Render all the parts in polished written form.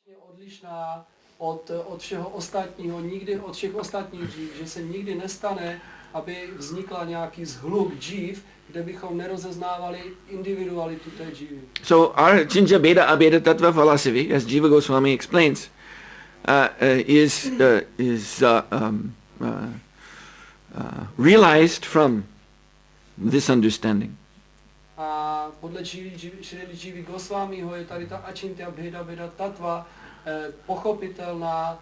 Odlišná od všeho ostatního, nikdy od všech ostatních dřív, že se nikdy nestane, aby vznikla nějaký zhluk dřív, kde bychom nerozeznávali individualitu té džívy. So our Chinja Beda Abeda Tattva philosophy, as Jiva Goswami explains, is realized from this understanding. A podle Šrily Goswamiho je tady ta Achintya Bheda Beda Tattva pochopitelná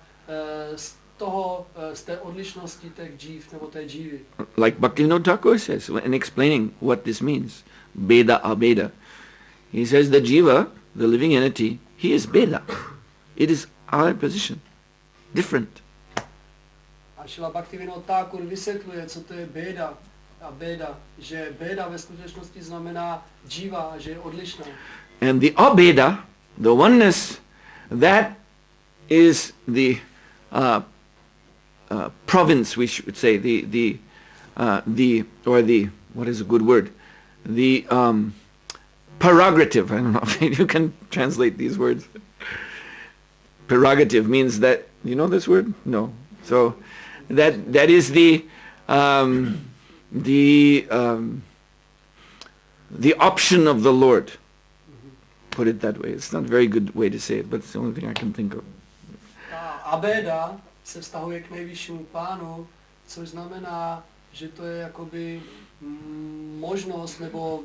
z té odlišnosti těch džív nebo té džívy. Like Bhaktivinoda Thakur says in explaining what this means, Beda Abeda. He says the jiva, the living entity, he is Beda. It is our position, different. A Šrila Bhaktivinoda Thakur vysvětluje, co to je Beda a Beda, že Beda ve skutečnosti znamená dživa, že je odlišná. And the Abeda, the oneness, that is the province, we should say, what is a good word? The prerogative. I don't know if you can translate these words. Prerogative means that, you know this word? No. So that is the option of the Lord. Put it that way. It's not a very good way to say it, but it's the only thing I can think of. Abeda se vztahuje k nejvyššímu pánu, což znamená, že to je jakoby možnost nebo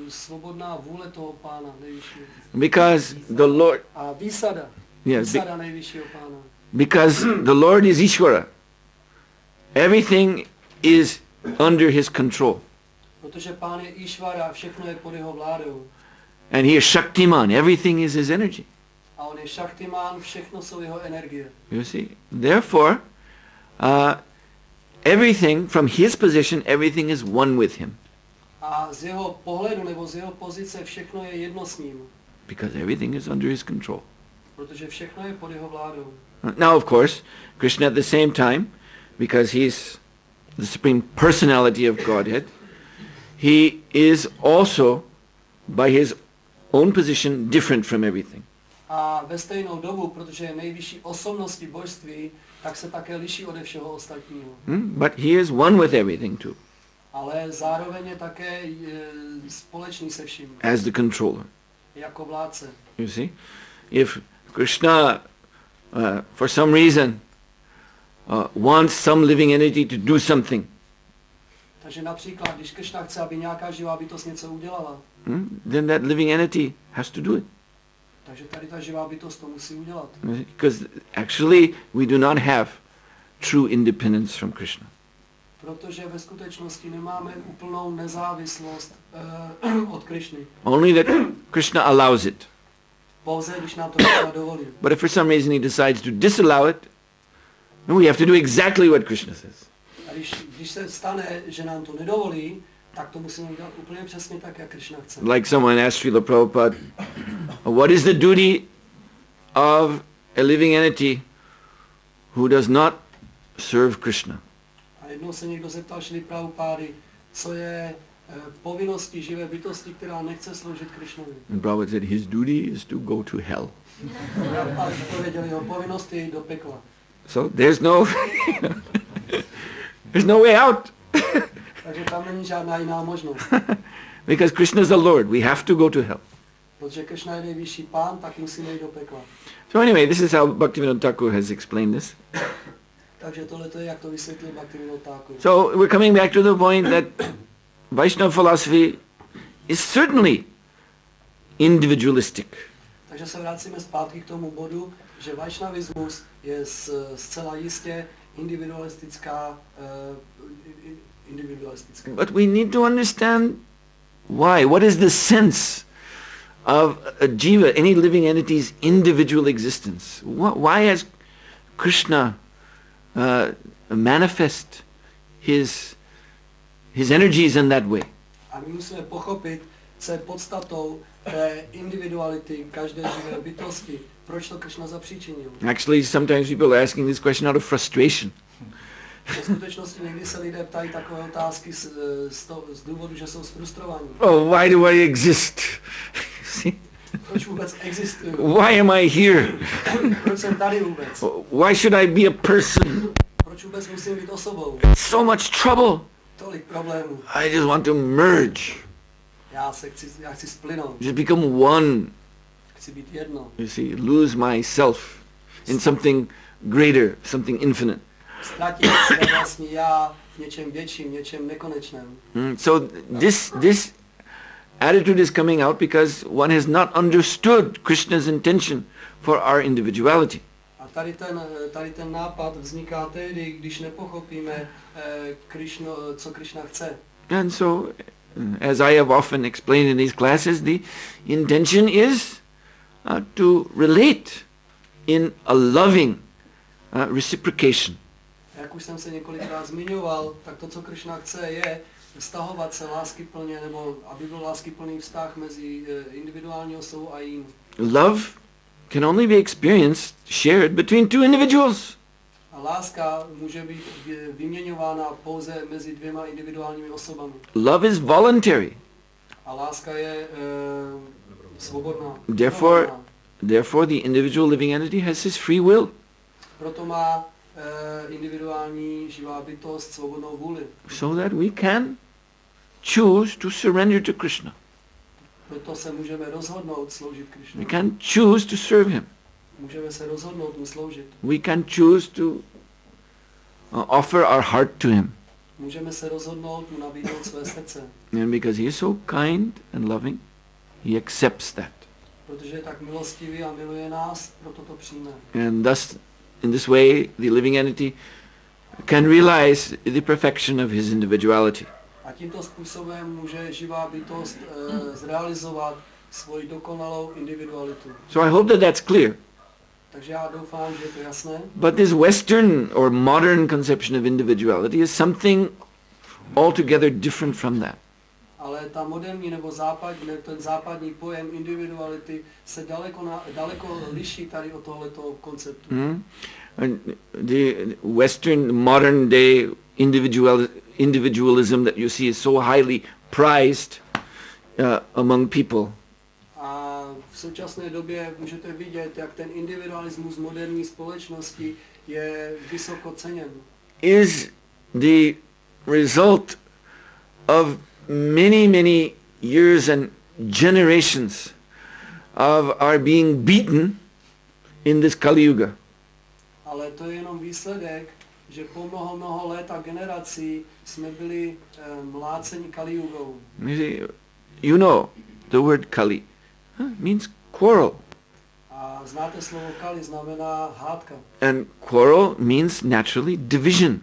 svobodná vůle toho pána nejvyššího. Because the Lord... A výsada. Yes, výsada nejvyššího pána. Because the Lord is Ishvara. Everything is under his control. Protože pán je Ishvara, všechno je pod jeho vládou. And he is Shaktiman. Everything is his energy. A on je Shaktiman, všechno jsou jeho energie. You see? Therefore, everything from his position, everything is one with him. A z jeho pohledu nebo z jeho pozice všechno je jedno s ním. Because everything is under his control. Protože všechno je pod jeho vládou. Now, of course, Krishna at the same time, because he's the supreme personality of Godhead, he is also, by his own position, different from everything. A ve stejnou dobu, protože je nejvyšší osobností božství, tak se také liší ode všeho ostatního. But he is one with everything too. Ale zároveň je také společný se vším. As the controller. Jako vládce. You see? If Krishna, for some reason, wants some living entity to do something, takže například, když Krishna chce, aby nějaká živá bytost něco udělala, then that living entity has to do it. Takže tady ta živá bytost to musí udělat. Because actually we do not have true independence from Krishna. Protože ve skutečnosti nemáme úplnou nezávislost od Krishny. Only that Krishna allows it. Pouze, když nám to Krishna dovolí. But if for some reason he decides to disallow it, then we have to do exactly what Krishna says. A když se stane, že nám to nedovolí, tak to musíme udělat úplně přesně tak, jak Krishna chce. Like someone asked Srila Prabhupada, what is the duty of a living entity who does not serve Krishna? A jednou se někdo zeptal Šrily Prabhupády, co je povinností živé bytosti, která nechce sloužit Krishnovi. And Prabhupada said his duty is to go to hell. A odpověděl, jeho povinnost je jít do pekla. So there's no way out. Takže tam není žádná jiná možnost. Because Krishna is the Lord, we have to go to hell. Protože Krishna je nejvyšší pán, tak musíme jít do pekla. So anyway, this is how Bhaktivinoda Thakur has explained this. Takže tohle to je, jak to vysvětlil Bhaktivinoda Thakur. So we're coming back to the point that Vaishnava philosophy is certainly individualistic. Takže se vracíme zpátky k tomu bodu, že Vaishnavismus je zcela jistě individualistická. But we need to understand why. What is the sense of a jiva, any living entity's individual existence? Why has Krishna manifest his energies in that way? A my musíme pochopit, co je podstatou té individuality každé živé bytosti. Proč to Krishna zapříčinil? Actually, sometimes people are asking this question out of frustration. V skutečnosti někdy se lidé ptají takové otázky z důvodu, že jsou zfrustrovaní. Oh, why do I exist? See? Proč vůbec existuju? Why am I here? Proč jsem tady vůbec? Why should I be a person? Proč vůbec musím být osobou? So much trouble. Tolik problémů. I just want to merge. Já chci splynout. Just become one. Chci být jedno. You see, lose myself in something greater, something infinite. Ztratit své vlastní já v něčem větším, něčem nekonečném. So this attitude is coming out because one has not understood Krishna's intention for our individuality. A tady ten nápad vzniká tehdy, když nepochopíme, co Krishna chce. And so, as I have often explained in these classes, the intention is to relate in a loving reciprocation. Jak už jsem se několikrát zmiňoval, tak to, co Krishna chce, je vztahovat se láskyplně, nebo aby byl láskyplný vztah mezi individuální osobou a jím. Love can only be experienced, shared between two individuals. A láska může být vyměňována pouze mezi dvěma individuálními osobami. Love is voluntary. A láska je svobodná. Therefore the individual living entity has his free will. Proto má individuální živá bytost svobodnou vůli. So that we can choose to surrender to Krishna. Proto se můžeme rozhodnout sloužit Krishnu. We can choose to serve him. Můžeme se rozhodnout mu sloužit. We can choose to offer our heart to him. Můžeme se rozhodnout mu nabídnout své srdce. And because he is so kind and loving, he accepts that. Protože je tak milostivý a miluje nás, proto to přijme. And thus, in this way, the living entity can realize the perfection of his individuality. A tímto způsobem může živá bytost zrealizovat svoji dokonalou individualitu. So I hope that that's clear. Takže já doufám, že je to jasné. But this Western or modern conception of individuality is something altogether different from that. Ale ta moderní nebo ten západní pojem individuality se daleko liší tady od tohoto konceptu. And the Western modern day individualism that you see is so highly prized among people. A v současné době můžete vidět, jak ten individualismus moderní společnosti je vysoko ceněn. Is the result of many years and generations of our being beaten in this Kali Yuga. Ale to je jenom výsledek, že po mnoho let a generací jsme byli mláceni Kali Yugou. You know, the word Kali means quarrel. A znáte slovo Kali, znamená hádka. And quarrel means naturally division.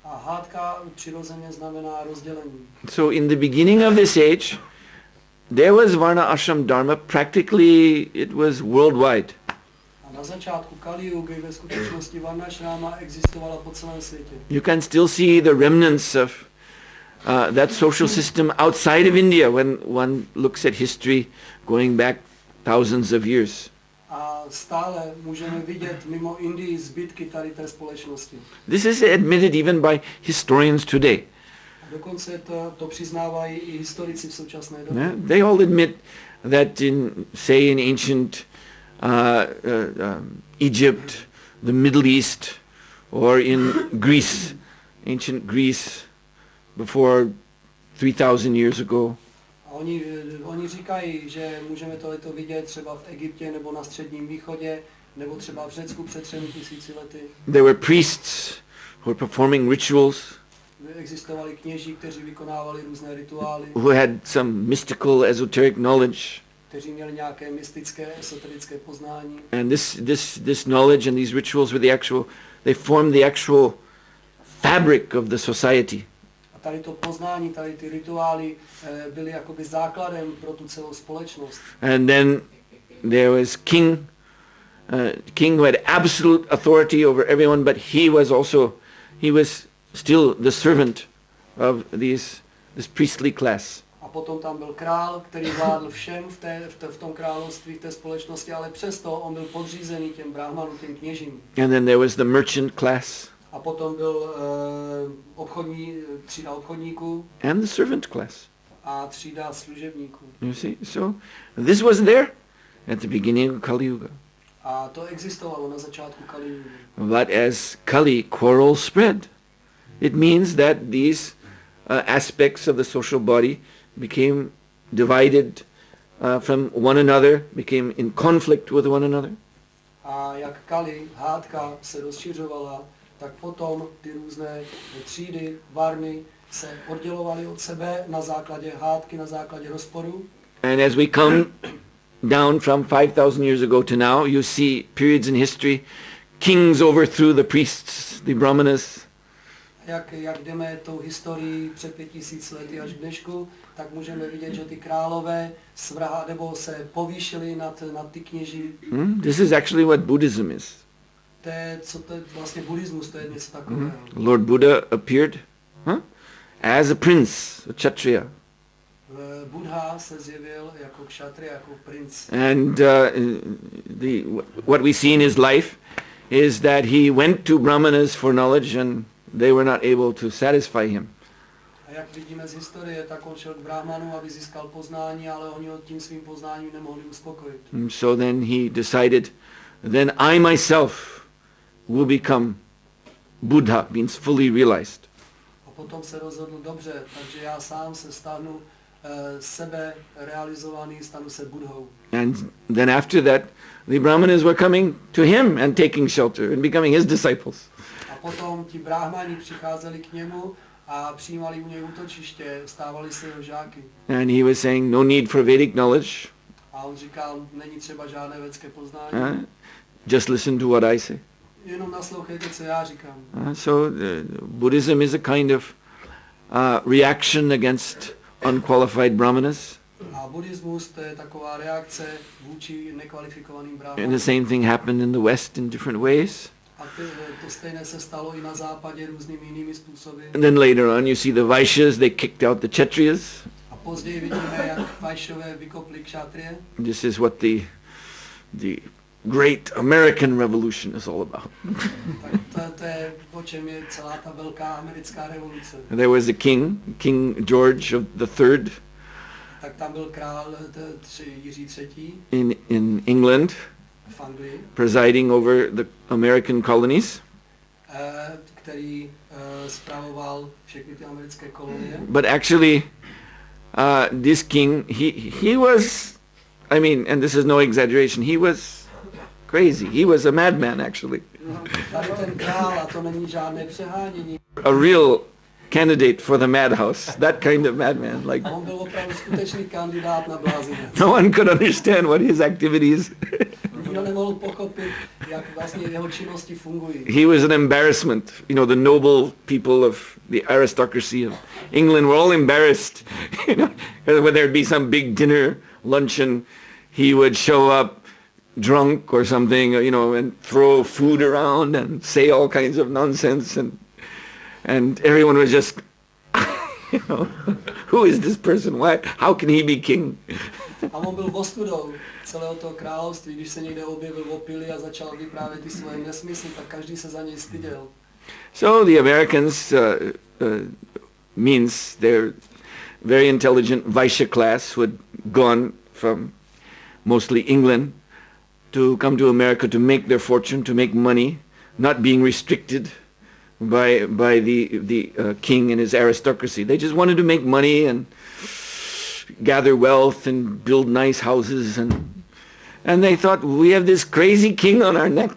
A hádka přirozeně znamená rozdělení. So in the beginning of this age, there was Varna Ashram Dharma, practically it was worldwide. A na začátku Kali Yugy ve skutečnosti Varna Ashrama existovala po celém světě. You can still see the remnants of that social system outside of India when one looks at history going back thousands of years. A stále můžeme vidět mimo Indii zbytky tady té společnosti. This is admitted even by historians today. Dokonce to přiznávají i historici v současné době. Yeah? They all admit that in ancient Egypt, the Middle East, or in Greece, ancient Greece, before 3,000 years ago. A oni říkají, že můžeme tohleto vidět třeba v Egyptě nebo na Středním východě, nebo třeba v Řecku před 3000 lety. There were priests who were performing rituals. Existovali kněží, kteří vykonávali různé rituály. Who had some mystical, esoteric knowledge. Kteří měli nějaké mystické, esoterické poznání. And this knowledge and these rituals were they formed the actual fabric of the society. A tady to poznání, tady ty rituály byly jakoby základem pro tu celou společnost. And then there was king who had absolute authority over everyone, but he was still the servant of this priestly class. A potom tam byl král, který vládl všem v tom království, v té společnosti, ale přesto on byl podřízený těm brahmanům, těm kněžím. And then there was the merchant class. A potom byl třída obchodníků. And the servant class. A třída služebníků. You see, so this was there, at the beginning of Kali Yuga. A to existovalo na začátku Kali Yugy. But as Kali quarrel spread, it means that these aspects of the social body became divided from one another, became in conflict with one another. A jak Kali, hádka se rozšiřovala, tak potom ty různé třídy, varny se oddělovaly od sebe na základě hádky, na základě rozporu. And as we come down from 5,000 years ago to now, you see periods in history, kings overthrew the priests, the brahmanas. Jak jdeme tou historií před 5000 lety až k dnešku, tak můžeme vidět, že ty králové svrha nebo se povýšili nad ty kněží. This is actually what Buddhism is. To je vlastně buddhismus, to je něco takového. Lord Buddha appeared as a prince, a kshatriya. Buddha se zjevil jako kshatriya, jako princ. And what we see in his life is that he went to brahmanas for knowledge and they were not able to satisfy him. A jak vidíme z historie, tak on šel k brahmanu, aby získal poznání, ale oni ho tím svým poznáním nemohli uspokojit. So then he decided, then I myself will become Buddha, means fully realized. A potom se rozhodl, dobře, takže já sám se stanu sebe realizovaný, stanu se Buddhou. And then after that, the brahmanas were coming to him and taking shelter and becoming his disciples. A potom ti brahmani přicházeli k němu a přijímali u něj útočiště, stávali se jeho žáky. And he was saying, no need for Vedic knowledge. A on říkal, není třeba žádné vědecké poznání. Just listen to what I say. Jenom naslouchejte, co já říkám. So Buddhism is a kind of reaction against unqualified brahmanas. A buddhismus to je taková reakce vůči nekvalifikovaným brahmanům. And the same thing happened in the West in different ways. A to stejné se stalo i na západě různými jinými způsoby. And then later on you see the Vaishyas, they kicked out the Kshatriyas. A později vidíme, jak Vaishové vykopli kshatriye. This is what the great American Revolution is all about. Tak to je, o čem je celá ta velká americká revoluce. There was a King George III. Tak tam byl král Jiří III. In England, v Anglii, presiding over the American colonies. Který spravoval všechny ty americké kolonie. But actually, this king, he was, I mean, and this is no exaggeration, he was crazy. He was a madman, actually. Tady ten král, a to není žádné přehánění. A real candidate for the madhouse, that kind of madman. Like, On byl opravdu skutečný kandidát na blázinec. no one could understand what his activities. Nikdo nemohl pochopit, jak vlastně jeho činnosti fungují. He was an embarrassment. You know, the noble people of the aristocracy of England were all embarrassed. You know, when there'd be some big dinner, luncheon, he would show up drunk or something, you know, and throw food around and say all kinds of nonsense, and everyone was just, you know, who is this person? Why? How can he be king? A on byl ostudou celého toho království, když se někde objevil opilý a začal vyprávět ty svoje nesmysly, tak každý se za něj styděl. So the Americans means they're very intelligent Vaishya class who had gone from mostly England to come to America to make their fortune, to make money, not being restricted by the king and his aristocracy. They just wanted to make money and gather wealth and build nice houses, and they thought, we have this crazy king on our neck.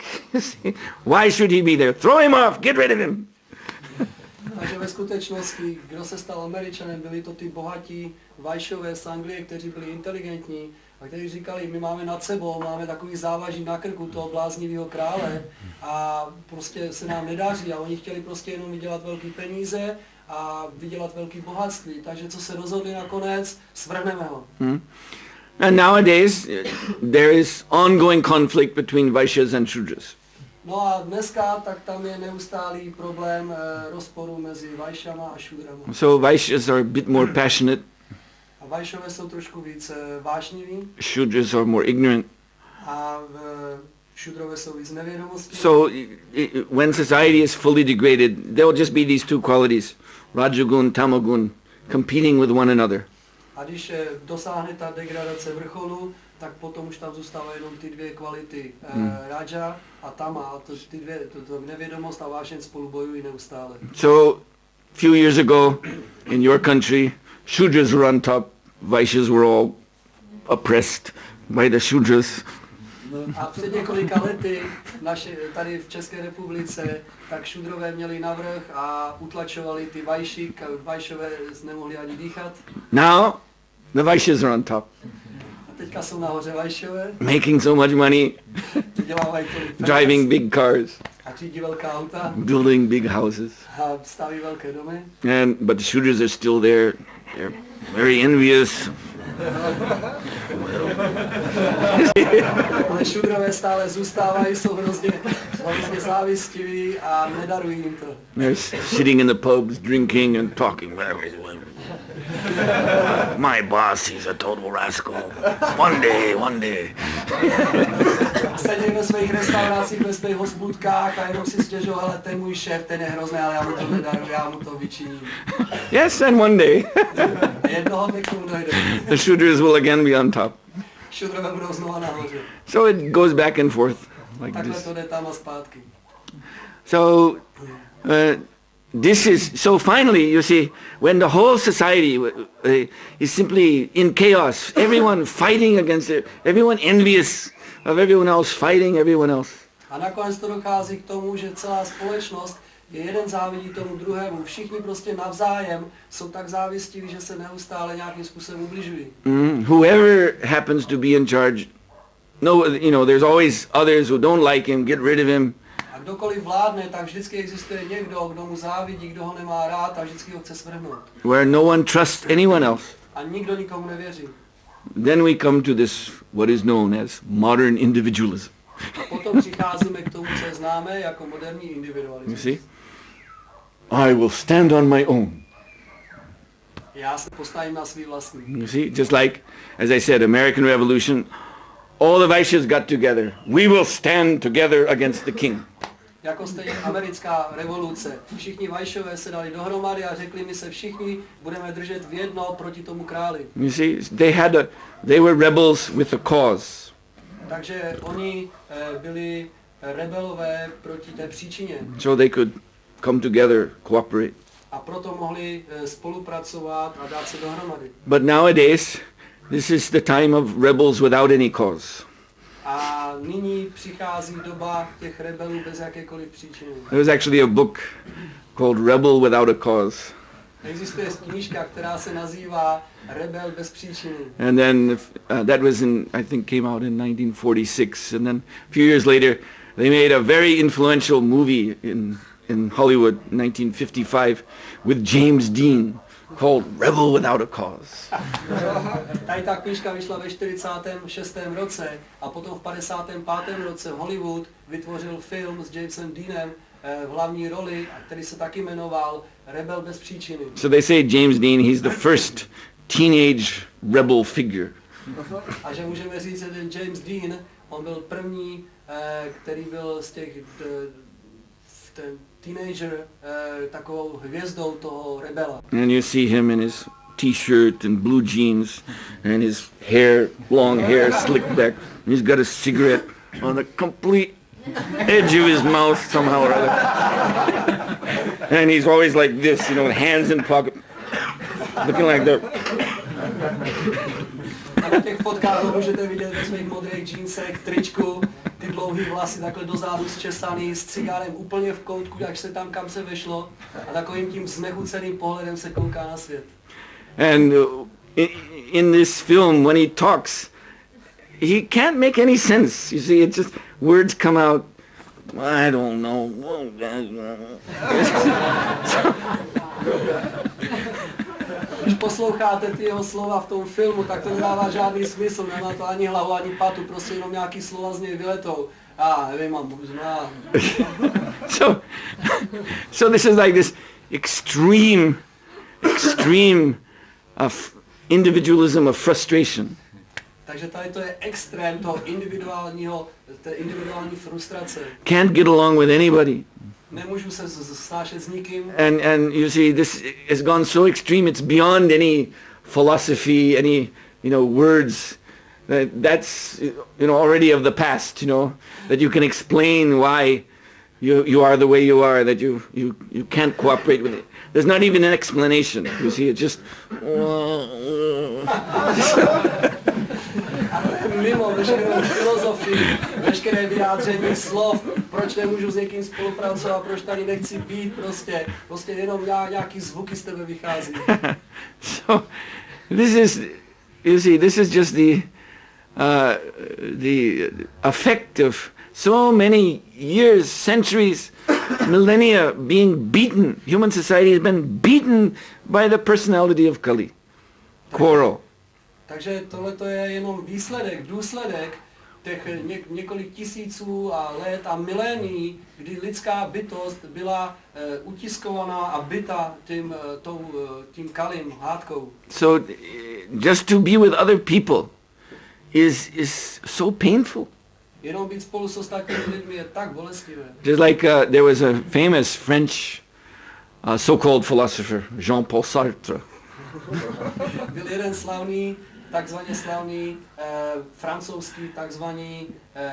Why should he be there? Throw him off, get rid of him. Takže ve skutečnosti, kdo se stal Američanem, byli to ty bohatí Vaishové z Anglie, kteří byli inteligentní a kteří říkali, my máme nad sebou, máme takový závaží na krku toho bláznivého krále a prostě se nám nedaří a oni chtěli prostě jenom vydělat velký peníze a vydělat velký bohatství. Takže co se rozhodli nakonec, svrhneme ho. And nowadays there is ongoing conflict between Vaishyas and Shudras. No a dneska tak tam je neustálý problém rozporu mezi Vaishama a Šudrama. So Vaishyas are a bit more passionate. A Vaishové jsou trošku víc vášniví. Shudras are more ignorant. A Šudrové jsou víc nevědomostí. So when society is fully degraded, there will just be these two qualities, Rajagun, Tamagun, competing with one another. A když dosáhne ta degradace vrcholu, tak potom už tam zůstávají jenom ty dvě kvality, Raja a Tama, a to nevědomost a vášeň spolu bojují neustále. So, few years ago, in your country, Shudras were on top, Vaishyas were all oppressed by the Shudras. A před několika lety tady v České republice, tak Šudrové měli navrch a utlačovali ty Vajšové nemohli ani dýchat. Now, the Vaishyas are on top. A teďka jsou nahoře Vajšové. Making so much money, driving big cars, a řídí velká auta, building big houses. A staví velké domy. But the Shudras are still there. They're very envious. Ale Šudrové stále zůstávají, jsou hrozně závistiví a nedarují jim to. They're sitting in the pubs, drinking and talking. My boss, he's a total rascal. One day. Sedí ve svých restauracích, ve svých hospůdkách a jenom si stěžují, ale ten můj šéf, ten je hrozný, ale já mu to nedaruji, já mu to vyčiním. Yes, and one day Jednoho dne k tomu dojde. the Shudras will again be on top. Šudrové budou znova nahoře. So it goes back and forth like Takhle this. to jde tam a zpátky. So so finally, you see, when the whole society is simply in chaos, everyone fighting against it, everyone envious of everyone else, fighting everyone else. A nakonec to dochází k tomu, že celá společnost je jeden závidí tomu druhému. Všichni prostě navzájem jsou tak závistiví, že se neustále nějakým způsobem ubližují. Whoever happens to be in charge, there's always others who don't like him, get rid of him. A kdokoliv vládne, tak vždycky existuje někdo, kdo mu závidí, kdo ho nemá rád a vždycky ho chce svrhnout. Where no one trusts anyone else. A nikdo nikomu nevěří. Then we come to this, what is known as modern individualism. A potom přicházíme k tomu, co známe jako moderní individualismus. You see? I will stand on my own. Já se postavím na svý vlastní. You see? Just like, as I said, American Revolution, all the Vaishyas got together. We will stand together against the king. Jako stejně americká revoluce. Všichni Vajšové se dali dohromady a řekli, my se všichni budeme držet v jedno proti tomu králi. You see, they were rebels with a cause. Takže oni byli rebelové proti té příčině. So they could come together, cooperate. A proto mohli spolupracovat a dát se dohromady. But nowadays, this is the time of rebels without any cause. A nyní přichází doba těch rebelů bez jakékoliv příčiny. There was actually a book called Rebel Without a Cause. Existuje knížka, která se nazývá Rebel bez příčiny. And then that was I think came out in 1946. And then a few years later, they made a very influential movie in Hollywood, 1955, with James Dean, called Rebel Without a Cause. Tady ta knížka vyšla ve 46. roce a potom v 55. roce Hollywood vytvořil film s Jamesem Deanem v hlavní roli, který se taky jmenoval Rebel bez příčiny. So they say James Dean, he's the first teenage rebel figure. A že můžeme říct, že ten James Dean, on byl první, který byl z těch ten teenager takovou hvězdou toho rebela. And you see him in his t-shirt and blue jeans and his hair, long hair slicked back. He's got a cigarette on the complete edge of his mouth somehow or other. And he's always like this, hands in pocket, looking like that. A na těch fotkách můžete vidět ve svých modrých džínsech, tričku, ty dlouhý vlasy takhle dozadu zčesaný, s cigárem úplně v koutku, až se tam kam se vešlo a takovým tím znechuceným pohledem se kouká na svět. And in this film, when he talks, he can't make any sense. You see, it's just words come out. I don't know. Když posloucháte ty jeho slova v tom filmu, tak to nedává žádný smysl, nemá to ani hlavu, ani patu, prostě jenom nějaký slova z něj vyletou. Nevím, mám možná. So this is like this extreme of individualism, of frustration. Takže tady to je extrém toho té individuální frustrace. Can't get along with anybody. Nemůžu se snášet s nikým. And you see, this has gone so extreme, it's beyond any philosophy, any, words. That's already of the past, that you can explain why you are the way you are, that you can't cooperate with it. There's not even an explanation. You see, it's just mimo veškerou filozofii, veškeré vyjádření slov, proč nemůžu s někým spolupracovat, proč tady nechci být, prostě jenom nějaký zvuky z tebe vychází. So, this is just the effect of so many years, centuries, millennia being beaten. Human society has been beaten by the personality of Kali. Quarrel. Takže tohle je jenom důsledek těch několik tisíců a let a milénií, kdy lidská bytost byla utiskovaná a byta tím Kalim, hádkou. So just to be with other people is so painful. Jenom být spolu s ostatními lidmi je tak bolestivé. Just like there was a famous French so-called philosopher, Jean-Paul Sartre. Byl jeden takzvaně slavný francouzský takzvaný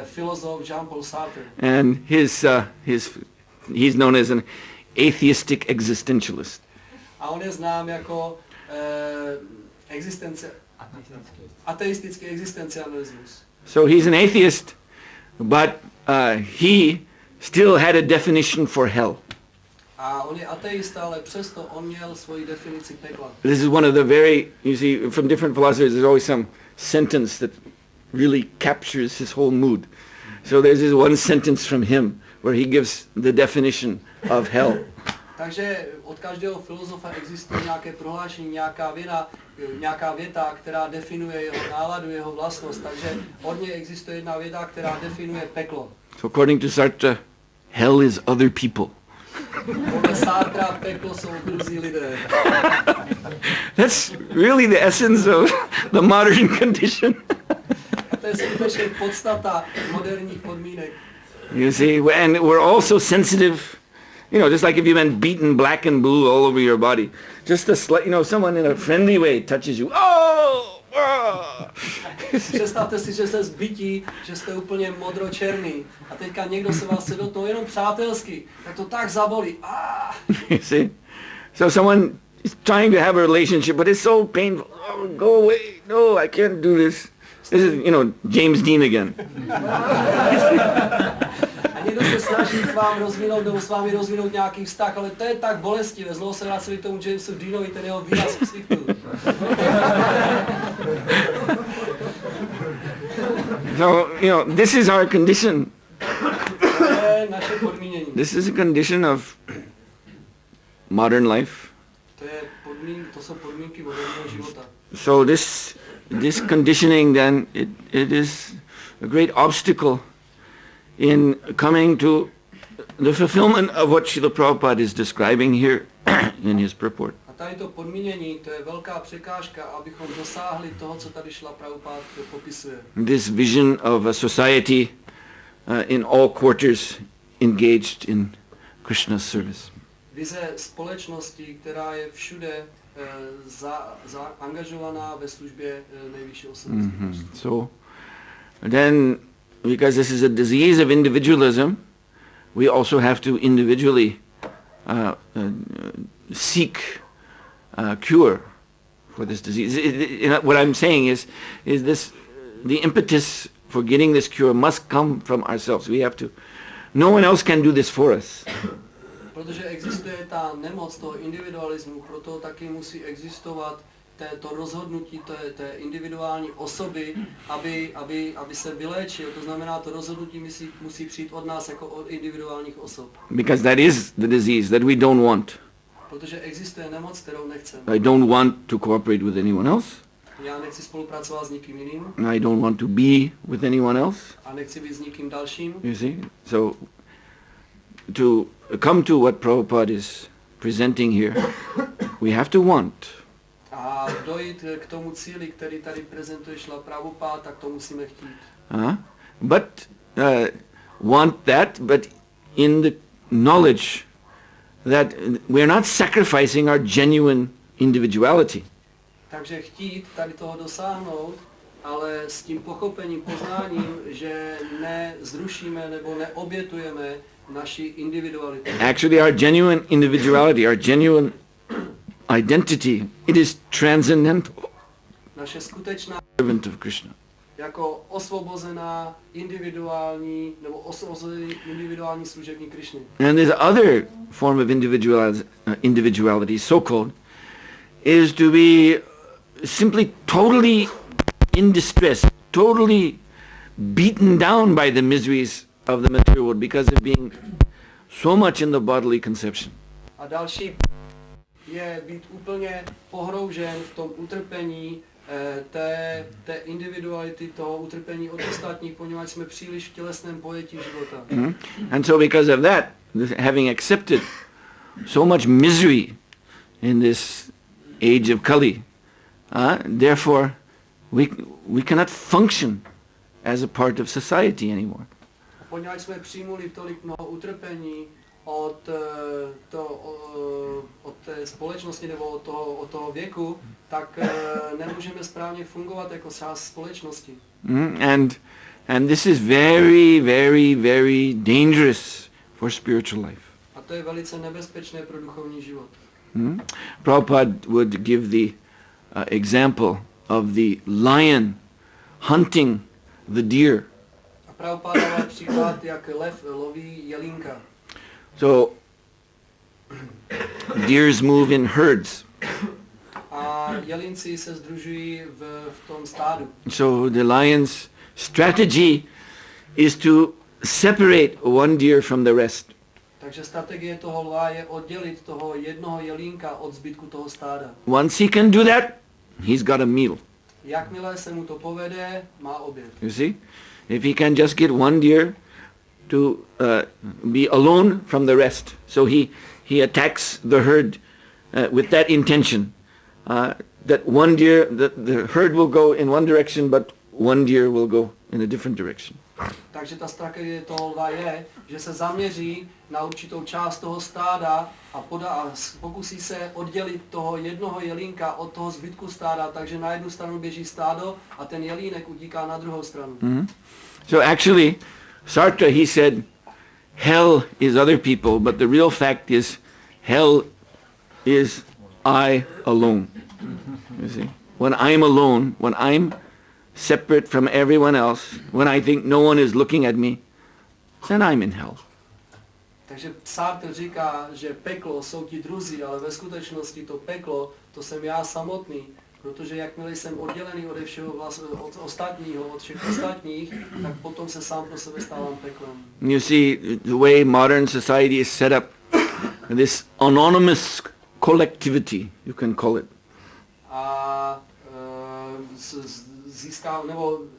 filozof Jean-Paul Sartre. And he's known as an atheistic existentialist. A on je znám jako ateistický existencialismus. So he's an atheist, but he still had a definition for hell. A on je ateista, ale přesto on měl svoji definici pekla. This is one of the you see, from different philosophers, there's always some sentence that really captures his whole mood. So there's this one sentence from him where he gives the definition of hell. Takže od každého filozofa existuje nějaké prohlášení, nějaká věta, která definuje jeho náladu, jeho vlastnost. Takže od něj existuje jedna věta, která definuje peklo. So according to Sartre, hell is other people. Podle Sartra peklo jsou druzí lidé. That's really the essence of the modern condition. A to je skutečně podstata moderních podmínek. You see, and we're also sensitive, just like if you've been beaten black and blue all over your body. Just someone in a friendly way touches you. Oh! Představte si, že jste zbytí, že jste úplně modročerný a teďka někdo se vás chce dotknout jenom přátelsky, tak to tak zabolí. You see? So someone is trying to have a relationship, but it's so painful. Oh, go away. No, I can't do this. This is, James Dean again. A někdo se snaží s vámi rozvinout nějaký vztah, ale to je tak bolestivé. Znovu se vraceli k tomu Jamesu Deanovi, ten jeho výraz ksichtu. So, this is our condition. To je naše podmínění. This is a condition of modern life. To jsou podmínky moderního života. So this conditioning then, it is a great obstacle in coming to the fulfillment of what Srila Prabhupada is describing here in his purport. A tady to podmínění, to je velká překážka, abychom dosáhli toho, co tady Srila Prabhupada popisuje. This vision of a society in all quarters engaged in Krishna's service. Vize společnosti, která je všude angažovaná ve službě nejvyšší osobnosti. So then, because this is a disease of individualism, we also have to individually seek cure for this disease. What I'm saying is this: the impetus for getting this cure must come from ourselves. We have to. No one else can do this for us. Protože existuje ta nemoc toho individualismu, proto taky musí existovat to rozhodnutí té individuální osoby, aby se vyléčil. To znamená, to rozhodnutí musí přijít od nás jako od individuálních osob. Because that is the disease that we don't want. Protože existuje nemoc, kterou nechceme. I don't want to cooperate with anyone else. Já nechci spolupracovat s nikým jiným. I don't want to be with anyone else. A nechci být s nikým dalším. You see? So to come to what Prabhupada is presenting here, we have to want. A dojít k tomu cíli, který tady prezentuje Šrila Prabhupada, tak to musíme chtít. But want that, but in the knowledge that we're not sacrificing our genuine individuality. Takže chtít tady toho dosáhnout ale s tím pochopením, poznáním, že nezrušíme nebo neobětujeme naši individualitu. Actually, our genuine individuality, our genuine identity, it is transcendental. Naše skutečná Servant of Krishna. jako osvobozená individuální nebo osvobozený individuální služební Krišny. And this other form of individuality, so-called, is to be simply totally in distress, totally beaten down by the miseries of the material world because of being so much in the bodily conception. A další je být úplně pohroužen v tom utrpení té individuality, toho utrpení od ostatních, poněvadž jsme příliš v tělesném pojetí života. And so because of that, having accepted so much misery in this age of Kali, therefore we cannot function as a part of society anymore. Poněvadž jsme přijmuli tolik mnoho utrpení od té společnosti nebo od toho věku, tak nemůžeme správně fungovat jako část společnosti. And this is very, very, very dangerous for spiritual life. A to je velice nebezpečné pro duchovní život. Prabhupada would give the example of the lion hunting the deer. A Prabhupada dával příklad, jak lev loví jelínka. So deers move in herds. A jelínci se sdružují v tom stádu. So the lion's strategy is to separate one deer from the rest. Takže strategie toho lva je oddělit toho jednoho jelínka od zbytku toho stáda. Once he can do that, he's got a meal. Jakmile se mu to povede, má oběd. You see? If he can just get one deer to be alone from the rest. So he attacks the herd with that intention. That one deer, the herd will go in one direction, but one deer will go in a different direction. Takže ta strategie toho lva je, že se zaměří na určitou část toho stáda a pokusí se oddělit toho jednoho jelínka od toho zbytku stáda, takže na jednu stranu běží stádo a ten jelínek utíká na druhou stranu. So actually, Sartre, he said, hell is other people, but the real fact is hell is I alone. You see? When I'm alone, when I'm separate from everyone else, when I think no one is looking at me, then I'm in hell. Takže Sartre říká, že peklo jsou ti druzí, ale ve skutečnosti to peklo, to jsem já samotný, protože jakmile jsem oddělený ode všeho od ostatního, od všech ostatních, tak potom se sám pro sebe stávám peklem. You see, the way modern society is set up, this anonymous collectivity, you can call it. A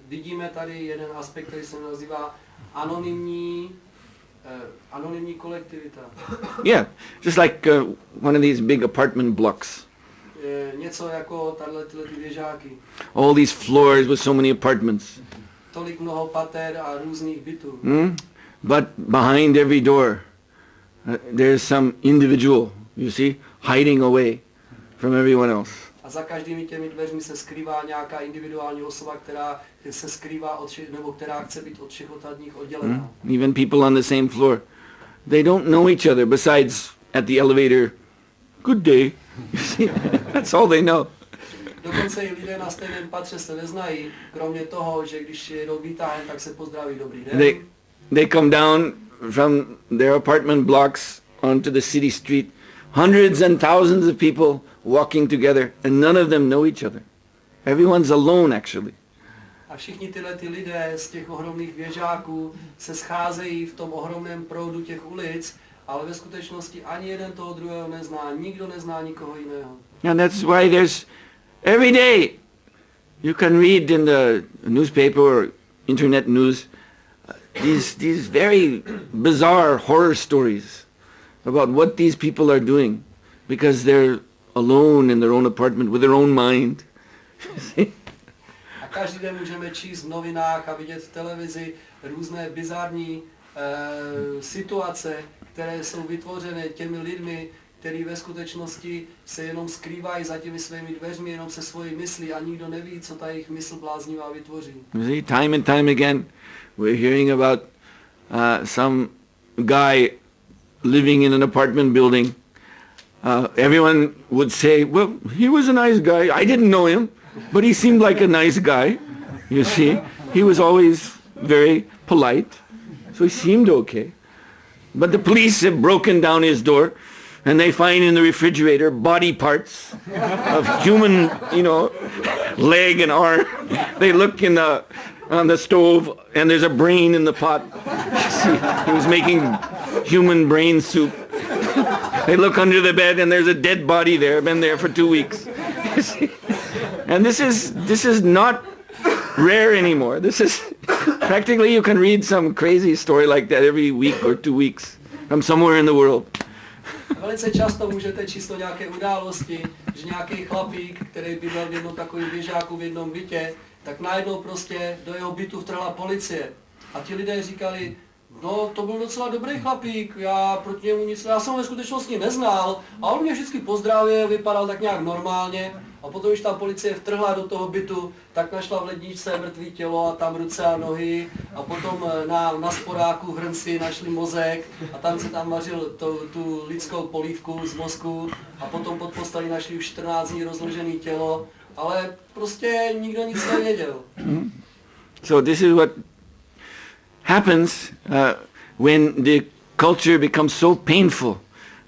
vidíme tady jeden aspekt, který se nazývá anonymní kolektivita. Yeah, just like one of these big apartment blocks. Něco jako tyhle věžáky. All these floors with so many apartments. Tolik mnoho pater a různých bytů. But behind every door, there's some individual, you see, hiding away from everyone else. A za každými těmi dveřmi se skrývá nějaká individuální osoba, která se skrývá od všech, nebo která chce být od všech ostatních oddělená. Even people on the same floor, they don't know each other. Besides, at the elevator, good day. You see, that's all they know. Dokonce i lidé na stejném patře se neznají, kromě toho, že když jedou výtahem, tak se pozdraví dobrý den. They come down from their apartment blocks onto the city street. Hundreds and thousands of people walking together, and none of them know each other. Everyone's alone, actually. A všichni tyhle lidé z těch ohromných věžáků se scházejí v tom ohromném proudu těch ulic, ale ve skutečnosti ani jeden toho druhého nezná, nikdo nezná nikoho jiného. And that's why there's every day you can read in the newspaper or internet news these very bizarre horror stories about what these people are doing because they're alone in their own apartment with their own mind. A každý den můžeme číst v novinách a vidět v televizi různé bizarní situace, které jsou vytvořeny těmi lidmi, který ve skutečnosti se jenom skrývají za těmi svými dveřmi, jenom se svojí myslí a nikdo neví, co ta jejich mysl bláznivá vytvoří. You see, time and time again, we're hearing about some guy living in an apartment building. Everyone would say, well, he was a nice guy. I didn't know him, but he seemed like a nice guy. You see, he was always very polite, so he seemed okay. But the police have broken down his door, and they find in the refrigerator body parts of human, leg and arm. They look on the stove, and there's a brain in the pot. See, he was making human brain soup. They look under the bed, and there's a dead body there, been there for 2 weeks. And this is not rare anymore. This is practically, you can read some crazy story like that every week or 2 weeks from somewhere in the world. Velice často můžete číst o nějaké události, že nějaký chlapík, který bydlel v jednom takovém běžáku v jednom bytě, tak najednou prostě do jeho bytu vtrhla policie. A ti lidé říkali, no to byl docela dobrý chlapík, já proti němu nic, já jsem ho ve skutečnosti neznal a on mě vždycky pozdravil, vypadal tak nějak normálně. A potom, když ta policie vtrhla do toho bytu, tak našla v ledničce mrtvý tělo a tam ruce a nohy. A potom na sporáku v hrnci našli mozek a tam se tam vařil tu lidskou polívku z mozku. A potom pod postelí našli už 14 dní rozložené tělo. Ale prostě nikdo nic nevěděl. So this is what happens when the culture becomes so painful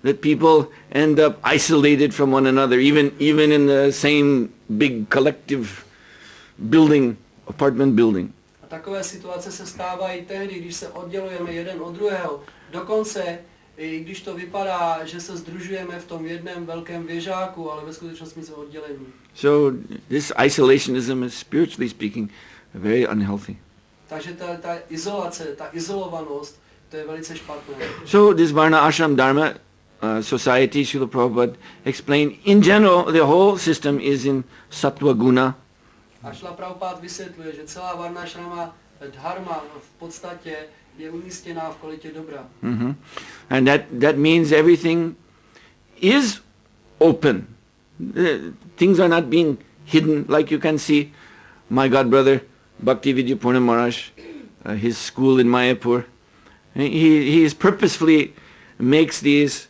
that people end up isolated from one another, even in the same big collective building, apartment building. A takové situace se stávají tehdy, když se oddělujeme jeden od druhého. Dokonce, i když to vypadá, že se sdružujeme v tom jednom velkém věžáku, ale ve skutečnosti jsme oddělení. So this isolationism is, spiritually speaking, very unhealthy. Takže ta izolace, ta izolovanost, to je velice špatné. So this Varna Ashram Dharma society, Srila Prabhupada explained, in general, the whole system is in sattva guna. A Srila Prabhupada vysvětluje, že celá Varnashrama dharma v podstatě je umístěná v kvalitě dobra. Mm-hmm. And that means everything is open. Things are not being hidden, like you can see my godbrother Bhakti Purna Maharaj, his school in Mayapur. He is purposefully makes these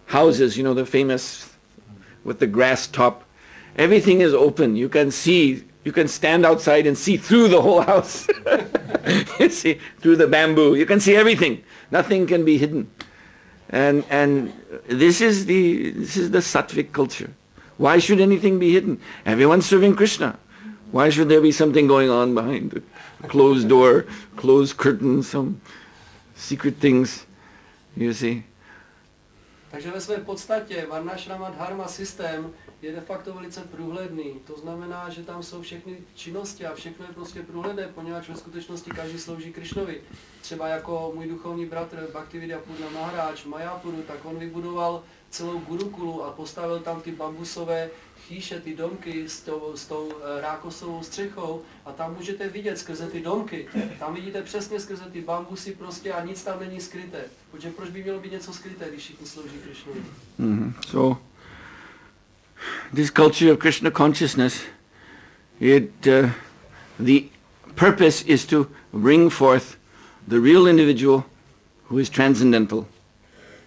houses, the famous with the grass top. Everything is open. You can see, you can stand outside and see through the whole house. You see, through the bamboo. You can see everything. Nothing can be hidden. And this is the sattvic culture. Why should anything be hidden? Everyone's serving Krishna. Why should there be something going on behind the closed door, closed curtain, some secret things, you see? Takže ve své podstatě Varnashrama dharma systém je de facto velice průhledný. To znamená, že tam jsou všechny činnosti a všechno je prostě průhledné, poněvadž ve skutečnosti každý slouží Krishnovi. Třeba jako můj duchovní bratr Bhaktivedanta Purna Maharaj v Mayapuru, tak on vybudoval celou gurukulu a postavil tam ty bambusové chýše, ty domky s tou rákosovou střechou a tam můžete vidět skrze ty domky. Tam vidíte přesně skrze ty bambusy prostě a nic tam není skryté. Protože proč by mělo být něco skryté, když všichni slouží Krishnovi? Mm-hmm. So, this culture of Krishna consciousness, the purpose is to bring forth the real individual who is transcendental.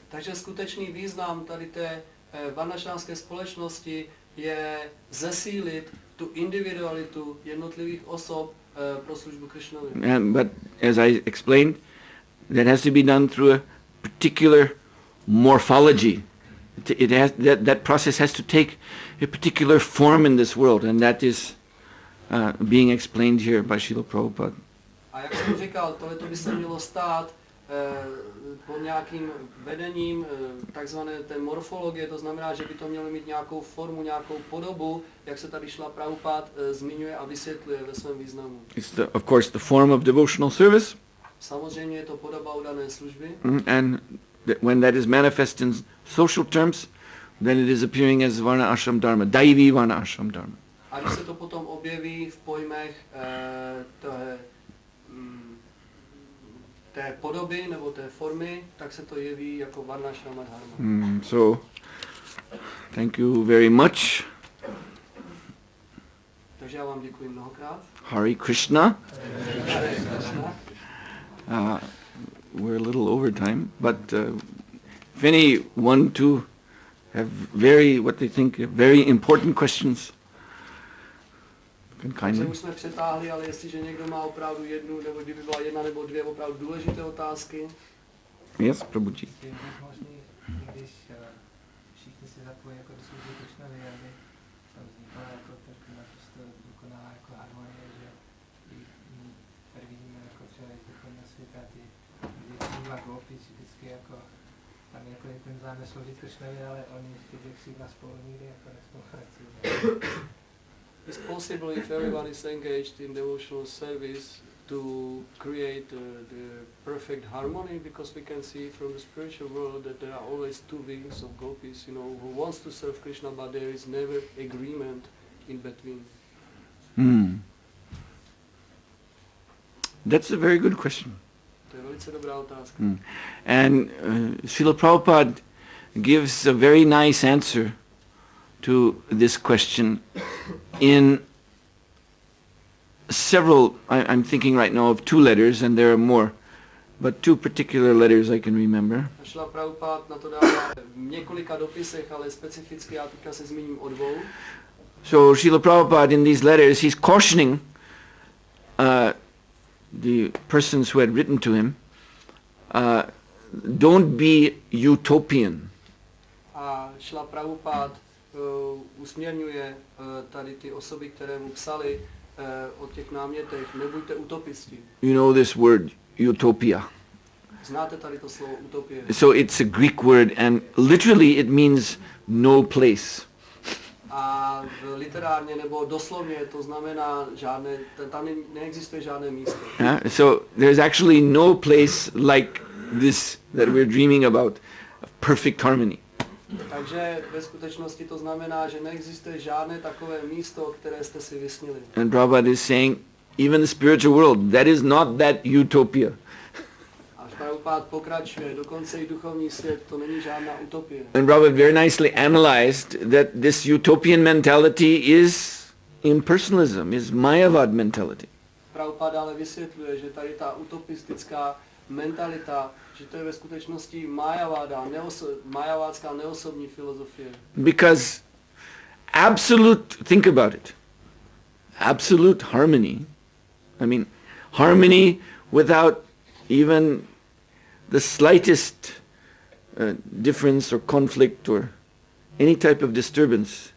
Takže skutečný význam tady té varnašránské společnosti je zesílit tu individualitu jednotlivých osob pro službu Krishnovi. But as I explained, that has to be done through a particular morphology. That process has to take a particular form in this world, and that is being explained here by Srila Prabhupada. A jak jsem říkal, tohle by se mělo stát pod nějakým vedením takzvané té morfologie, to znamená, že by to mělo mít nějakou formu, nějakou podobu, jak se tady Srila Prabhupada zmiňuje a vysvětluje ve svém významu. It's of course the form of devotional service. Samozřejmě je to podoba udané služby. And when that is manifest in social terms, then it is appearing as Varna Ashram Dharma, Daivi Varna Ashram Dharma. A když se to potom objeví v pojmech té podoby nebo té formy, tak se to jeví jako Varnashrama dharma. So Thank you very much. Takže já vám děkuji mnohokrát. Hare Krishna. Hare Krishna. We're a little over time, but if any one to have what they think, very important questions, can kindly. Už jsme přetáhli, ale jestliže někdo má opravdu jednu, nebo kdyby byla jedna nebo dvě opravdu důležité otázky. Yes, Prabhuji. Je možný, když všichni se zapojí jako do služby Krishnovi, aby tam vznikla jako tak naprosto dokonalá jako harmonie, že tady vidíme jako třeba z duchovního světa ty dva golpy, vždycky jako tam jako je ten zájem sloužit Krishnovi, ale oni ty dvě křídla spolu nikdy jako nespolupracují. It's possible if everyone is engaged in devotional service to create the perfect harmony, because we can see from the spiritual world that there are always two wings of gopis, who wants to serve Krishna, but there is never agreement in between. That's a very good question. To je velice dobrá otázka. And Srila Prabhupada gives a very nice answer to this question in several, I'm thinking right now of 2 letters, and there are more, but 2 particular letters I can remember. Srila Prabhupada na to dává v několika dopisech, ale specificky já teďka se zmíním o 2. So Srila Prabhupada in these letters, he's cautioning the persons who had written to him, don't be utopian. A Srila Prabhupada usměrňuje tady ty osoby, které mu psali o těch námětech, nebuďte utopisti. You know this word, utopia. Znáte tady to slovo utopie? So it's a Greek word, and literally it means no place. A literárně nebo doslovně to znamená žádné, tam neexistuje žádné místo. So there's actually no place like this that we're dreaming about, perfect harmony. Takže ve skutečnosti to znamená, že neexistuje žádné takové místo, které jste si vysnili. And Prabhupada is saying, even the spiritual world, that is not that utopia. A Prabhupada pokračuje, dokonce i duchovní svět, to není žádná utopie. And Prabhupada very nicely analyzed that this utopian mentality is impersonalism, is Mayavad mentality. Prabhupada ale vysvětluje, že tady ta utopistická mentalita, že to je ve skutečnosti majavádská neosobní filozofie. Because think about it, absolute harmony, I mean, harmony without even the slightest difference or conflict or any type of disturbance.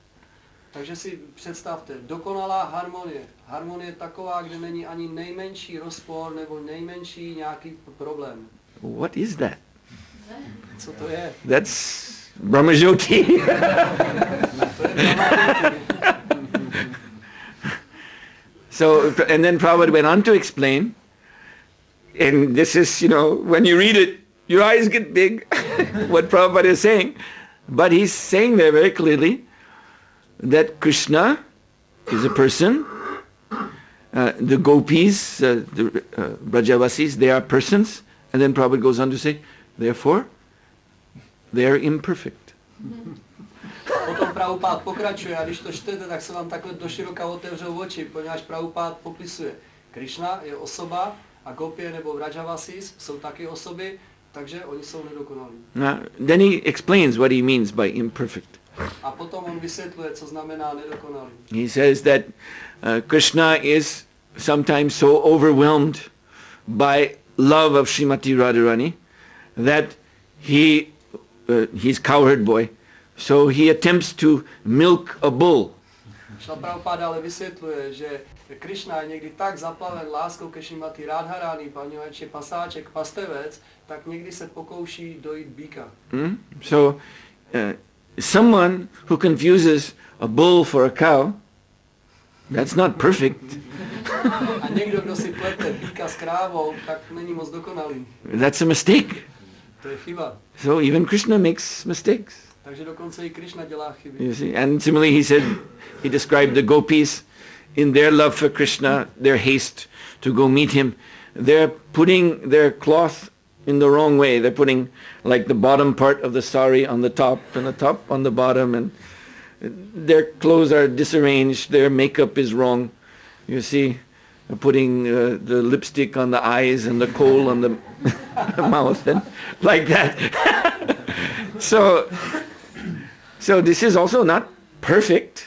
Takže si představte, dokonalá harmonie. Harmonie taková, kde není ani nejmenší rozpor nebo nejmenší nějaký problém. What is that? Co to je? That's Brahmajyoti. So, and then Prabhupada went on to explain, and this is, when you read it, your eyes get big, what Prabhupada is saying. But he's saying there very clearly that Krishna is a person, the gopis, the Brajavasis, they are persons, and then Prabhupada goes on to say, therefore, they are imperfect. Potom Prabhupada pokračuje, a když to čtete, tak se vám takhle doširoka otevřou oči, poněvadž Prabhupada popisuje, Krishna je osoba a gopie nebo Brajavasis jsou taky osoby, takže oni jsou nedokonalí. Then he explains what he means by imperfect. A potom on vysvětluje, co znamená nedokonalý. He says that Krishna is sometimes so overwhelmed by love of Srimati Radharani that he's cowherd boy, so he attempts to milk a bull. Šla Prabhupada ale vysvětluje, že Krishna je někdy tak zaplaven láskou ke Srimati Radharani, poněvadž je pasáček, pastevec, tak někdy se pokouší dojít býka. So someone who confuses a bull for a cow, that's not perfect. A někdo, kdo si plete býka s krávou, tak není moc dokonalý. That's a mistake. To je chyba. So even Krishna makes mistakes. Takže dokonce i Krishna dělá chyby. You see? And similarly he described the gopis in their love for Krishna, their haste to go meet him. They're putting their cloth in the wrong way. They're putting like the bottom part of the sari on the top and the top on the bottom, and their clothes are disarranged, their makeup is wrong. You see, putting the lipstick on the eyes and the kohl on the mouth and like that. So this is also not perfect.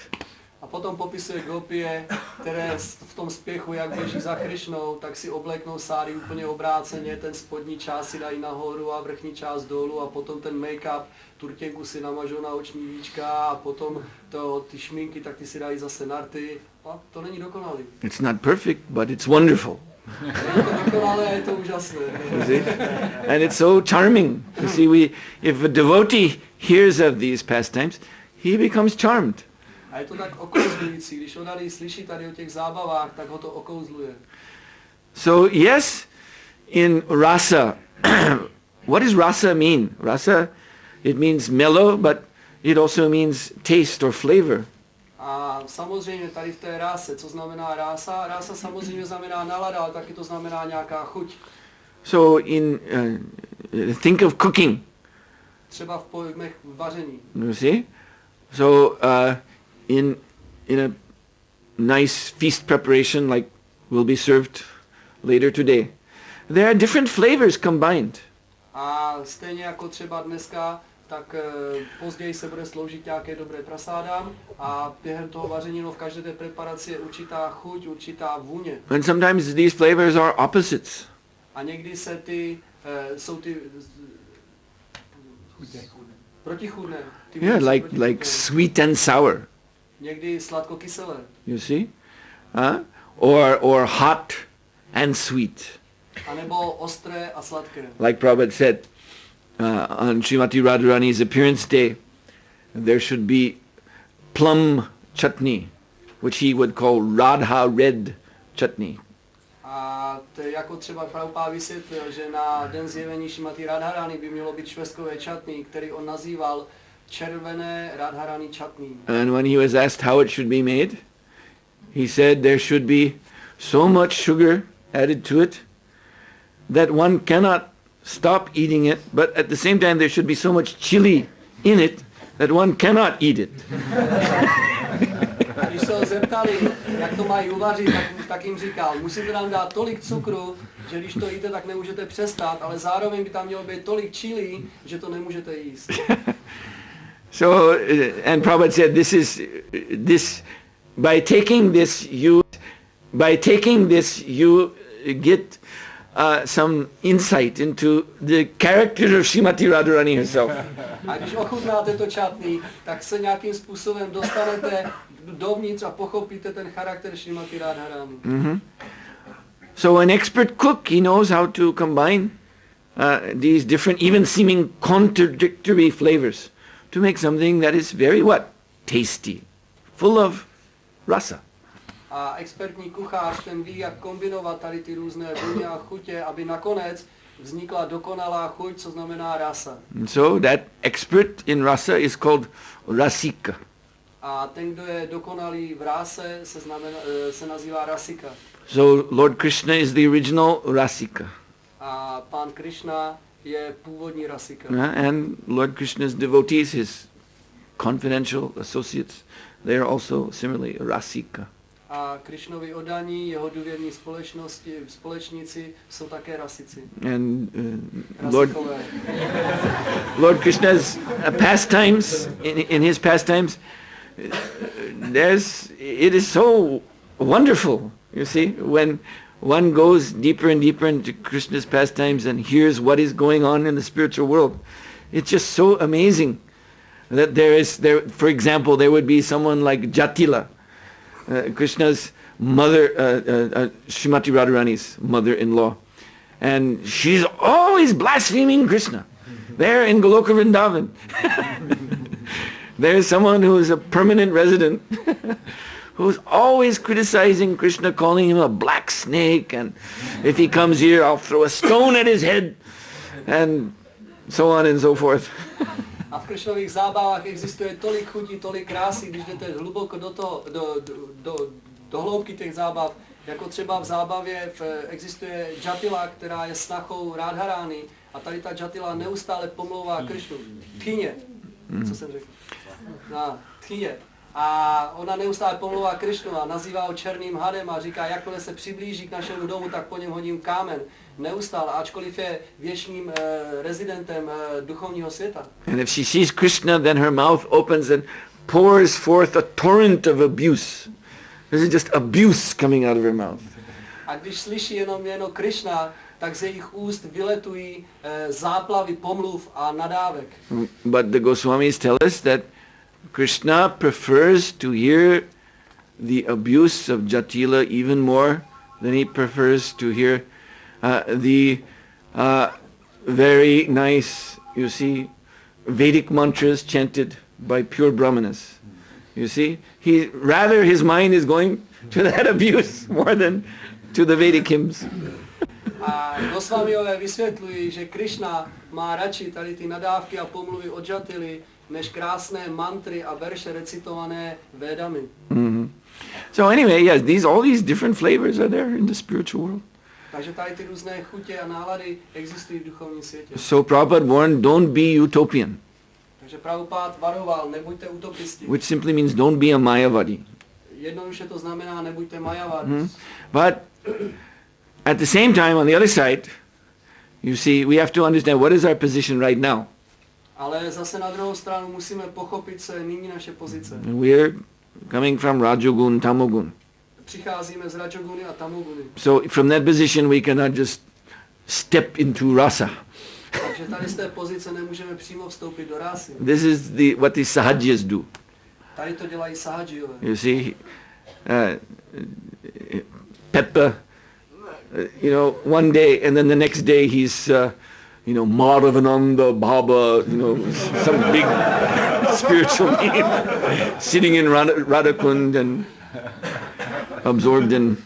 A potom popisuje gopie, které v tom spěchu, jak běží za Krišnou, tak si obleknou sáry úplně obráceně, ten spodní část si dají nahoru a vrchní část dolů a potom ten make-up, turtěnku si namažou na oční víčka a potom ty šminky, tak ty si dají zase na rty. A to není dokonalý. It's not perfect, but it's wonderful. Není to dokonalé a je to úžasné. And it's so charming. You see, if a devotee hears of these pastimes, he becomes charmed. A je to tak okouzlující, když on tady slyší tady o těch zábavách, tak ho to okouzluje. So yes, in rasa, what does rasa mean? Rasa, it means mellow, but it also means taste or flavor. A samozřejmě tady v té ráse, co znamená rása? Rása samozřejmě znamená nálada, ale taky to znamená nějaká chuť. So think of cooking. Třeba v pojmech vaření. You see? So in a nice feast preparation like will be served later today, there are different flavors combined. A stejně jako třeba dneska, tak později se bude sloužit nějaké dobré prasáda a během toho vaření v každé té preparaci je určitá chuť, určitá vůně. And sometimes these flavors are opposites. A někdy se jsou ty protichůdné. Yeah, like sweet and sour. Někdy sladko-kyselé. You see? Or hot and sweet. A nebo ostré a sladké. Like Prabhupada said, on Srimati Radharani's appearance day, there should be plum chutney, which he would call Radha red chutney. A to je jako třeba Prabhupada vysvětlil, že na den zjevení Šrimati Radharani by mělo být švestkové čatný, který on nazýval červené Radharani čatný. And when he was asked how it should be made, he said there should be so much sugar added to it that one cannot stop eating it, but at the same time there should be so much chili in it that one cannot eat it. Když se ho zeptali, jak to mají uvařit, tak jim říkal, musíte nám dát tolik cukru, že když to jíte, tak nemůžete přestat, ale zároveň by tam mělo být tolik chili, že to nemůžete jíst. So, and Prabhupada said, by taking this you get some insight into the character of Srimati Radharani herself. A když ochutnáte to čatný, tak se nějakým způsobem dostanete dovnitř a pochopíte ten charakter Srimati Radharani. Mm-hmm. So an expert cook, he knows how to combine these different, even seeming contradictory flavors to make something that is very tasty, full of rasa. A expertní kuchař, ten ví, jak kombinovat tady ty různé vůně a chutě, aby nakonec vznikla dokonalá chuť, co znamená rasa. So that expert in rasa is called rasika. A ten, kdo je dokonalý v ráse, se nazývá rasika. So Lord Krishna is the original rasika. A pán Krishna je původní rasika. And Lord Krishna's devotees, his confidential associates, they are also similarly rasika. A Krishnovi oddaní, jeho důvěrní společníci jsou také rasici. And Lord Krishna's pastimes, in his pastimes, it is so wonderful, you see, when one goes deeper and deeper into Krishna's pastimes and hears what is going on in the spiritual world. It's just so amazing that for example, there would be someone like Jatila, Krishna's mother, Srimati Radharani's mother-in-law. And she's always blaspheming Krishna. There in Goloka Vrindavan. There's someone who is a permanent resident who's always criticizing Krishna, calling him a black snake, and if he comes here, I'll throw a stone at his head, and so on and so forth. A v Krishnových zábavách existuje tolik chutí, tolik krásy, když jdete hluboko do hloubky těch zábav, jako třeba v zábavě existuje Jatila, která je snachou Radharani A tady ta Jatila neustále pomlouvá Krishnu. Tchyně. Co jsem řekl? No, tchyně. A ona neustále pomlouvá Krishnu a nazývá ho černým hadem a říká, jakmile se přiblíží k našemu domu, tak po něm hodím kámen. Neustále, ačkoliv je věčným rezidentem duchovního světa. And if she sees Krishna, then her mouth opens and pours forth a torrent of abuse. There's just abuse coming out of her mouth. A když slyší jenom jméno Krishna, tak z jejich úst vyletují záplavy pomluv a nadávek. But the Goswamis tell us that Krishna prefers to hear the abuse of Jatila even more than he prefers to hear the very nice, you see, Vedic mantras chanted by pure brahmanas. You see, rather his mind is going to that abuse more than to the Vedic hymns. A Goswamiové vysvětlují, že Krishna má radši tady ty nadávky a pomluvy od Jatily, než krásné mantry a verše recitované Védami. Mm-hmm. So anyway, yes, all these different flavors are there in the spiritual world. Takže tady ty různé chutě a nálady existují v duchovním světě. So Prabhupada warned, don't be utopian. Takže Prabhupada varoval, nebuďte utopisti. Which simply means don't be a Mayavadi. Jednoduše to znamená, nebuďte Mayavadi. But at the same time, on the other side, you see, we have to understand what is our position right now. Ale zase na druhou stranu musíme pochopit, co je nyní naše pozice. We're coming from Rajogun, Tamogun. Přicházíme z Rajoguny a Tamoguny. So from that position we cannot just step into rasa. Takže tady z té pozice nemůžeme přímo vstoupit do rásy. This is what the sahajis do. Tady to dělají sahajiyové. You see, Peppa, one day and then the next day he's, Madhavananda Baba, some big spiritual name, sitting in Radhakund and absorbed in.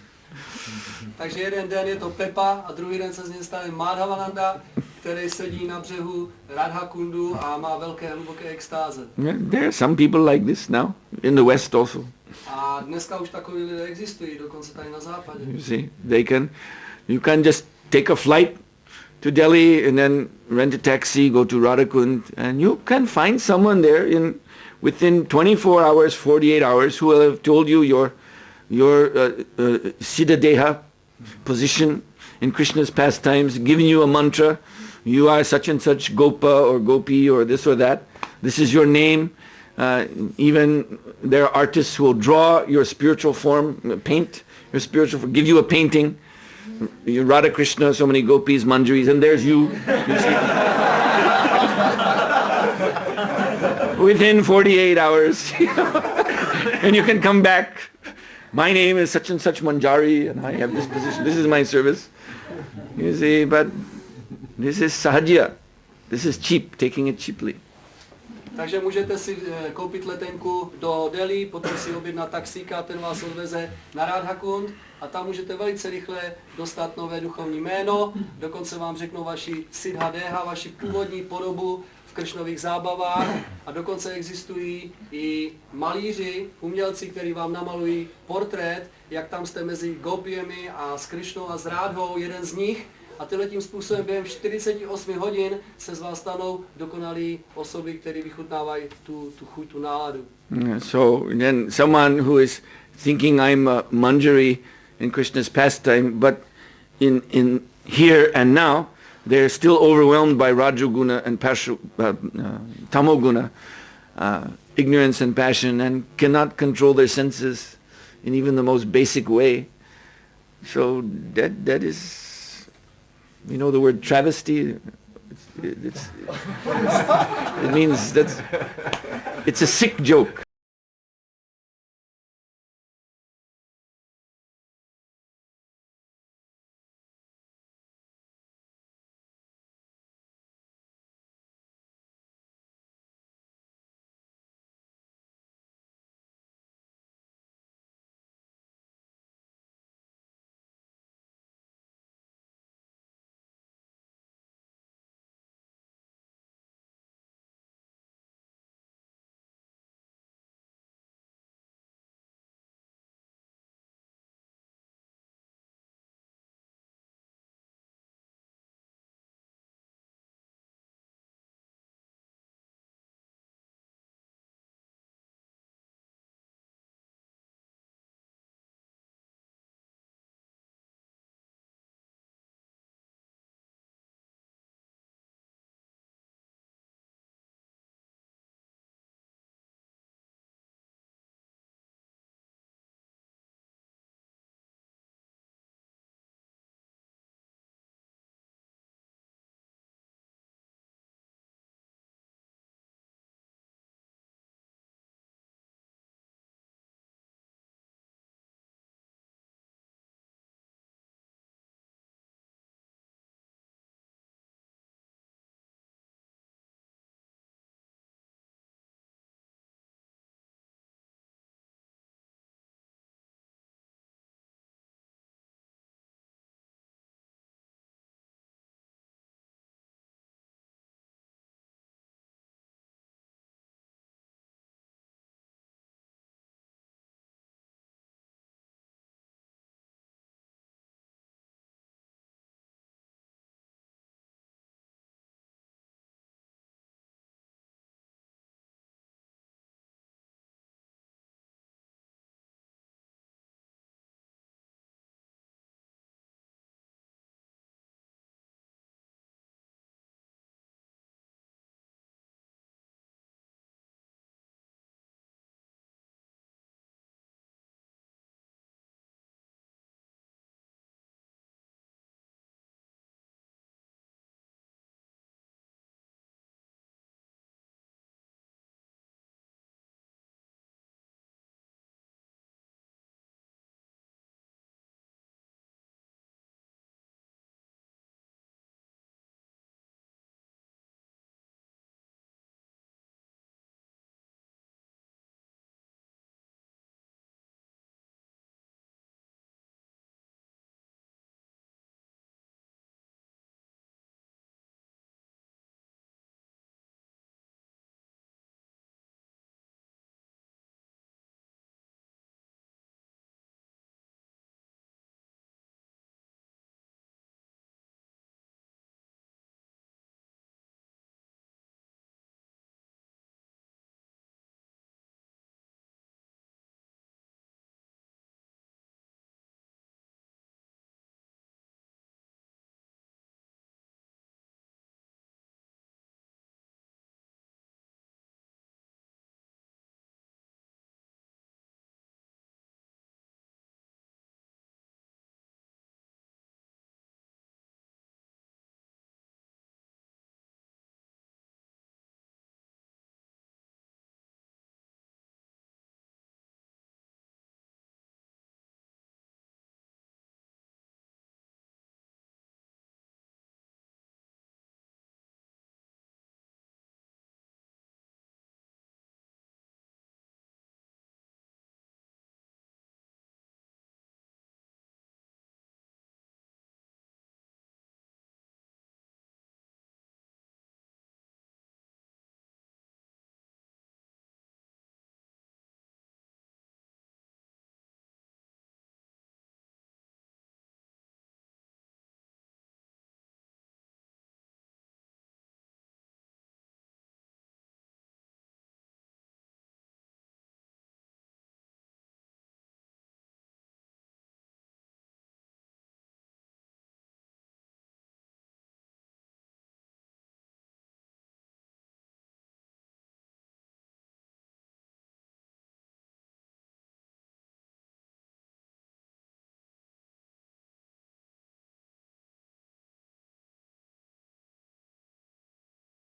Takže jeden den je to Peppa a druhý den se z něj stane Madhavananda, který sedí na břehu Radhakundu a má velké hluboké extáze. There are some people like this now, in the West also. A dneska už takový lidé existují, dokonce tady na západě. You see, you can just take a flight to Delhi and then rent a taxi, go to Radhakund, and you can find someone there within 24 hours, 48 hours, who will have told you your Siddha Deha position in Krishna's pastimes, giving you a mantra. You are such and such Gopa or Gopi or this or that. This is your name. Even there are artists who will draw your spiritual form, paint your spiritual form, give you a painting. Radha Krishna, so many gopis, manjaris, and there's you see. Within 48 hours. And you can come back. My name is such and such manjari, and I have this position. This is my service. You see, but this is sahajya. This is cheap, taking it cheaply. Takže můžete si koupit letenku do Delhi, potom si objednat taxíka, ten vás odveze na Radhakund a tam můžete velice rychle dostat nové duchovní jméno, dokonce vám řeknou vaši Siddha Deha, vaši původní podobu v Kršnových zábavách a dokonce existují i malíři, umělci, kteří vám namalují portrét, jak tam jste mezi gopiemi a s Kršnou a s Rádhou, jeden z nich. A tímhletím způsobem během 48 hodin se z vás stanou dokonalí osoby, které vychutnávají tu chuť, tu náladu. So then someone who is thinking I'm a manjari in Krishna's pastime, but in here and now, they're still overwhelmed by Rajoguna and Tamoguna, ignorance and passion, and cannot control their senses in even the most basic way. So that is, you know the word travesty? It means it's a sick joke.